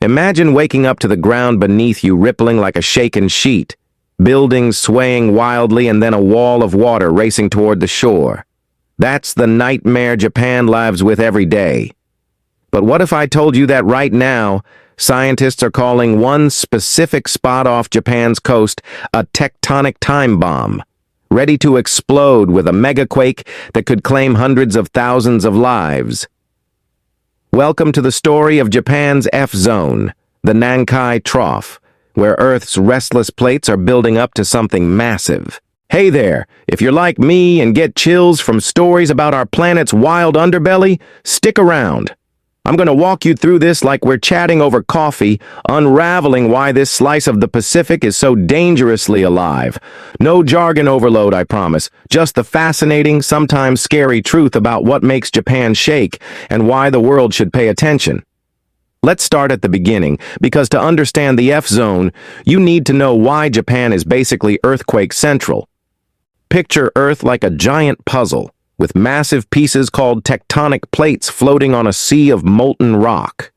Imagine waking up to the ground beneath you rippling like a shaken sheet, buildings swaying wildly and then a wall of water racing toward the shore. That's the nightmare Japan lives with every day. But what if I told you that right now, scientists are calling one specific spot off Japan's coast a tectonic time bomb, ready to explode with a megaquake that could claim hundreds of thousands of lives? Welcome to the story of Japan's F-zone, the Nankai Trough, where Earth's restless plates are building up to something massive. Hey there, if you're like me and get chills from stories about our planet's wild underbelly, stick around. I'm going to walk you through this like we're chatting over coffee, unraveling why this slice of the Pacific is so dangerously alive. No jargon overload, I promise. Just the fascinating, sometimes scary truth about what makes Japan shake and why the world should pay attention. Let's start at the beginning, because to understand the F-zone, you need to know why Japan is basically earthquake central. Picture Earth like a giant puzzle, with massive pieces called tectonic plates floating on a sea of molten rock.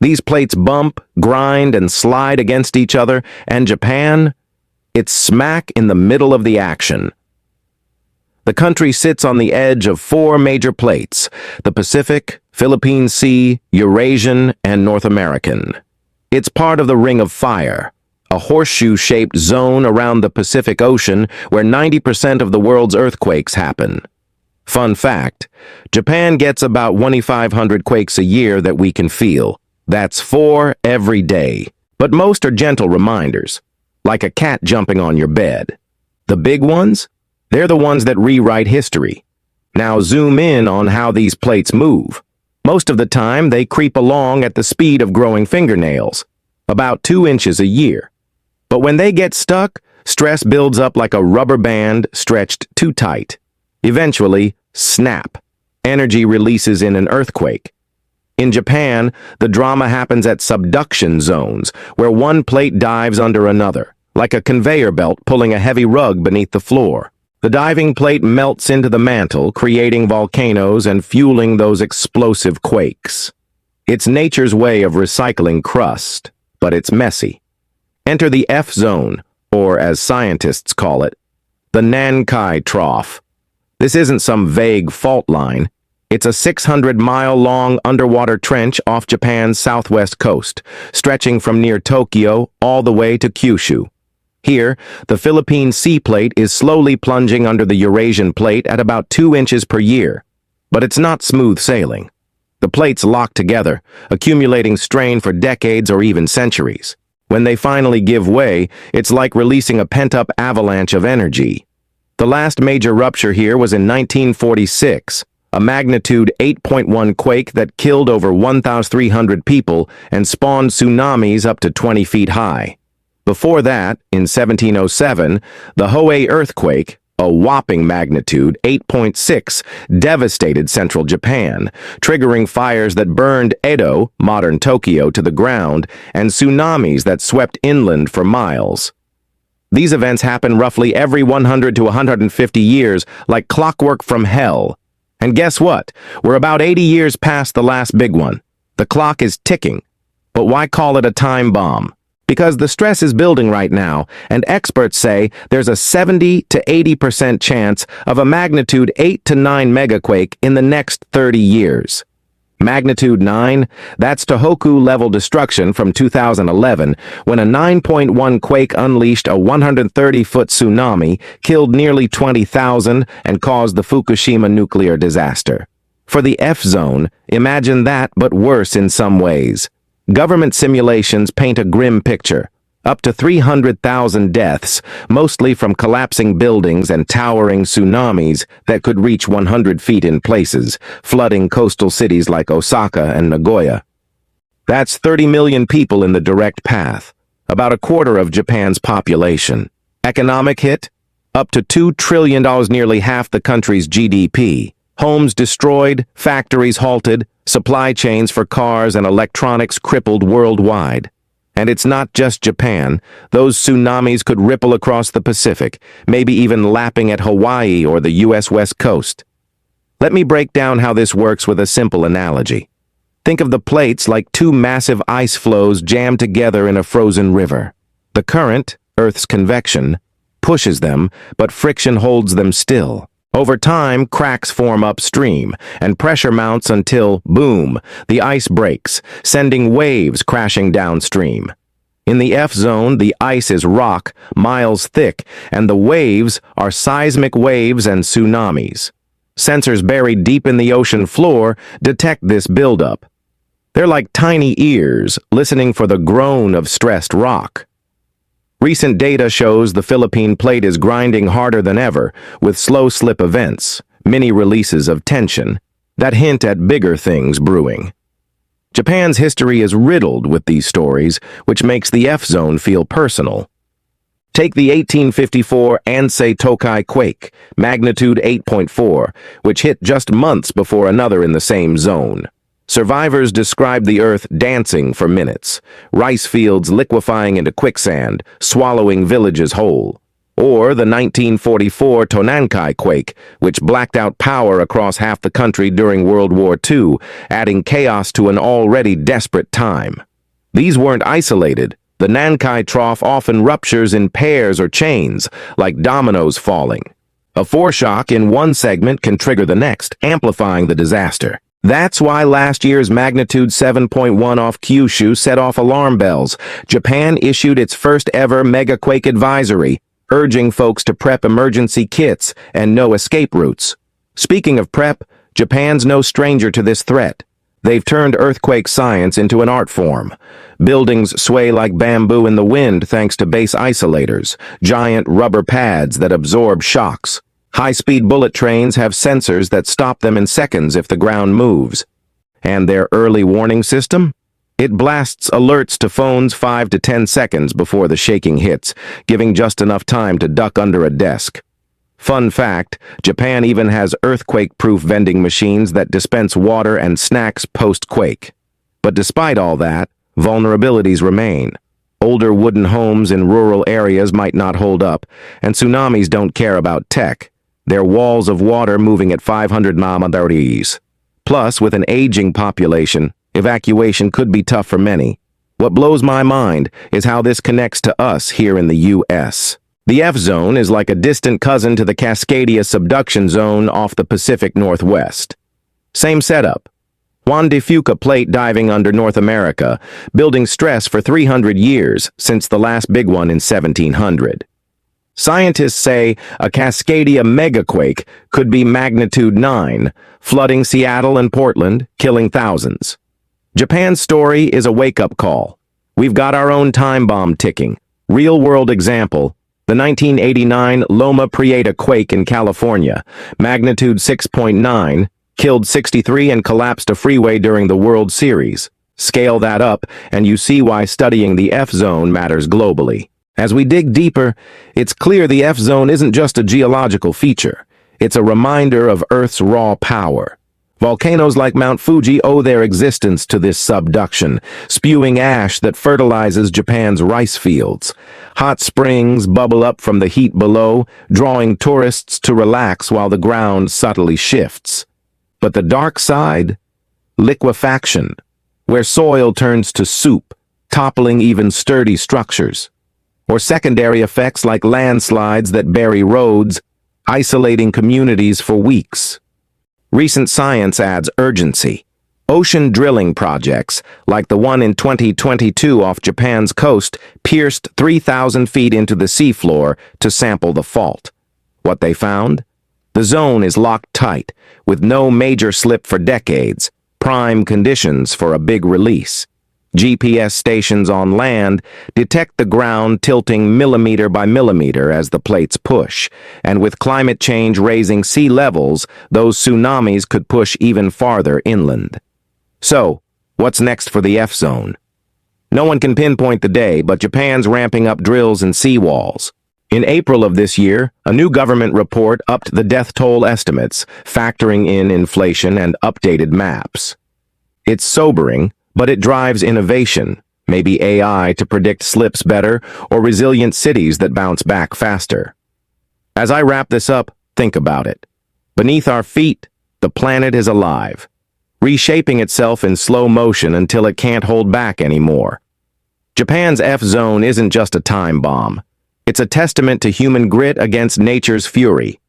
These plates bump, grind, and slide against each other, and Japan, it's smack in the middle of the action. The country sits on the edge of four major plates: the Pacific, Philippine Sea, Eurasian, and North American. It's part of the Ring of Fire, a horseshoe-shaped zone around the Pacific Ocean where 90% of the world's earthquakes happen. Fun fact, Japan gets about 2,500 quakes a year that we can feel. That's 4 every day. But most are gentle reminders, like a cat jumping on your bed. The big ones? They're the ones that rewrite history. Now zoom in on how these plates move. Most of the time, they creep along at the speed of growing fingernails, about 2 inches a year. But when they get stuck, stress builds up like a rubber band stretched too tight. Eventually, snap. Energy releases in an earthquake. In Japan, the drama happens at subduction zones, where one plate dives under another, like a conveyor belt pulling a heavy rug beneath the floor. The diving plate melts into the mantle, creating volcanoes and fueling those explosive quakes. It's nature's way of recycling crust, but it's messy. Enter the F-zone, or as scientists call it, the Nankai Trough. This isn't some vague fault line. It's a 600-mile-long underwater trench off Japan's southwest coast, stretching from near Tokyo all the way to Kyushu. Here, the Philippine Sea Plate is slowly plunging under the Eurasian Plate at about 2 inches per year. But it's not smooth sailing. The plates lock together, accumulating strain for decades or even centuries. When they finally give way, it's like releasing a pent-up avalanche of energy. The last major rupture here was in 1946, a magnitude 8.1 quake that killed over 1,300 people and spawned tsunamis up to 20 feet high. Before that, in 1707, the Hoei earthquake, a whopping magnitude 8.6, devastated central Japan, triggering fires that burned Edo, modern Tokyo, to the ground, and tsunamis that swept inland for miles. These events happen roughly every 100 to 150 years, like clockwork from hell. And guess what? We're about 80 years past the last big one. The clock is ticking. But why call it a time bomb? Because the stress is building right now, and experts say there's a 70 to 80% chance of a magnitude 8 to 9 megaquake in the next 30 years. Magnitude 9, that's Tohoku-level destruction from 2011, when a 9.1 quake unleashed a 130-foot tsunami, killed nearly 20,000, and caused the Fukushima nuclear disaster. For the F-zone, imagine that, but worse in some ways. Government simulations paint a grim picture. Up to 300,000 deaths, mostly from collapsing buildings and towering tsunamis that could reach 100 feet in places, flooding coastal cities like Osaka and Nagoya. That's 30 million people in the direct path, about a quarter of Japan's population. Economic hit? Up to $2 trillion, nearly half the country's GDP. Homes destroyed, factories halted, supply chains for cars and electronics crippled worldwide. And it's not just Japan. Those tsunamis could ripple across the Pacific, maybe even lapping at Hawaii or the U.S. West Coast. Let me break down how this works with a simple analogy. Think of the plates like two massive ice floes jammed together in a frozen river. The current, Earth's convection, pushes them, but friction holds them still. Over time, cracks form upstream, and pressure mounts until, boom, the ice breaks, sending waves crashing downstream. In the F-zone, the ice is rock, miles thick, and the waves are seismic waves and tsunamis. Sensors buried deep in the ocean floor detect this buildup. They're like tiny ears, listening for the groan of stressed rock. Recent data shows the Philippine plate is grinding harder than ever, with slow slip events, mini releases of tension, that hint at bigger things brewing. Japan's history is riddled with these stories, which makes the F-zone feel personal. Take the 1854 Ansei Tokai quake, magnitude 8.4, which hit just months before another in the same zone. Survivors described the Earth dancing for minutes, rice fields liquefying into quicksand, swallowing villages whole. Or the 1944 Nankai quake, which blacked out power across half the country during World War II, adding chaos to an already desperate time. These weren't isolated. The Nankai Trough often ruptures in pairs or chains, like dominoes falling. A foreshock in one segment can trigger the next, amplifying the disaster. That's why last year's magnitude 7.1 off Kyushu set off alarm bells. Japan issued its first ever Megaquake advisory, urging folks to prep emergency kits and know escape routes. Speaking of prep, Japan's no stranger to this threat. They've turned earthquake science into an art form. Buildings sway like bamboo in the wind thanks to base isolators, giant rubber pads that absorb shocks. High-speed bullet trains have sensors that stop them in seconds if the ground moves. And their early warning system? It blasts alerts to phones 5 to 10 seconds before the shaking hits, giving just enough time to duck under a desk. Fun fact, Japan even has earthquake-proof vending machines that dispense water and snacks post-quake. But despite all that, vulnerabilities remain. Older wooden homes in rural areas might not hold up, and tsunamis don't care about tech. They're walls of water moving at 500 mph. Plus, with an aging population, evacuation could be tough for many. What blows my mind is how this connects to us here in the U.S. The F-zone is like a distant cousin to the Cascadia subduction zone off the Pacific Northwest. Same setup. Juan de Fuca plate diving under North America, building stress for 300 years since the last big one in 1700. Scientists say a Cascadia megaquake could be magnitude 9, flooding Seattle and Portland, killing thousands. Japan's story is a wake-up call. We've got our own time bomb ticking. Real-world example, the 1989 Loma Prieta quake in California, magnitude 6.9, killed 63 and collapsed a freeway during the World Series. Scale that up, and you see why studying the F-zone matters globally. As we dig deeper, it's clear the F-zone isn't just a geological feature. It's a reminder of Earth's raw power. Volcanoes like Mount Fuji owe their existence to this subduction, spewing ash that fertilizes Japan's rice fields. Hot springs bubble up from the heat below, drawing tourists to relax while the ground subtly shifts. But the dark side? Liquefaction, where soil turns to soup, toppling even sturdy structures. Or secondary effects like landslides that bury roads, isolating communities for weeks. Recent science adds urgency. Ocean drilling projects, like the one in 2022 off Japan's coast, pierced 3,000 feet into the seafloor to sample the fault. What they found? The zone is locked tight, with no major slip for decades, prime conditions for a big release. GPS stations on land detect the ground tilting millimeter by millimeter as the plates push, and with climate change raising sea levels, those tsunamis could push even farther inland. So, what's next for the F-zone? No one can pinpoint the day, but Japan's ramping up drills and seawalls. In April of this year, a new government report upped the death toll estimates, factoring in inflation and updated maps. It's sobering, but it drives innovation, maybe AI to predict slips better or resilient cities that bounce back faster. As I wrap this up, think about it. Beneath our feet, the planet is alive. reshaping itself in slow motion until it can't hold back anymore. Japan's F-zone isn't just a time bomb. It's a testament to human grit against nature's fury.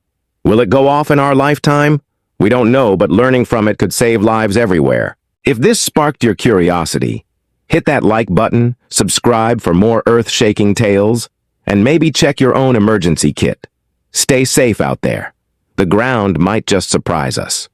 Will it go off in our lifetime? We don't know, but learning from it could save lives everywhere. If this sparked your curiosity, hit that like button, subscribe for more earth-shaking tales, and maybe check your own emergency kit. Stay safe out there. The ground might just surprise us.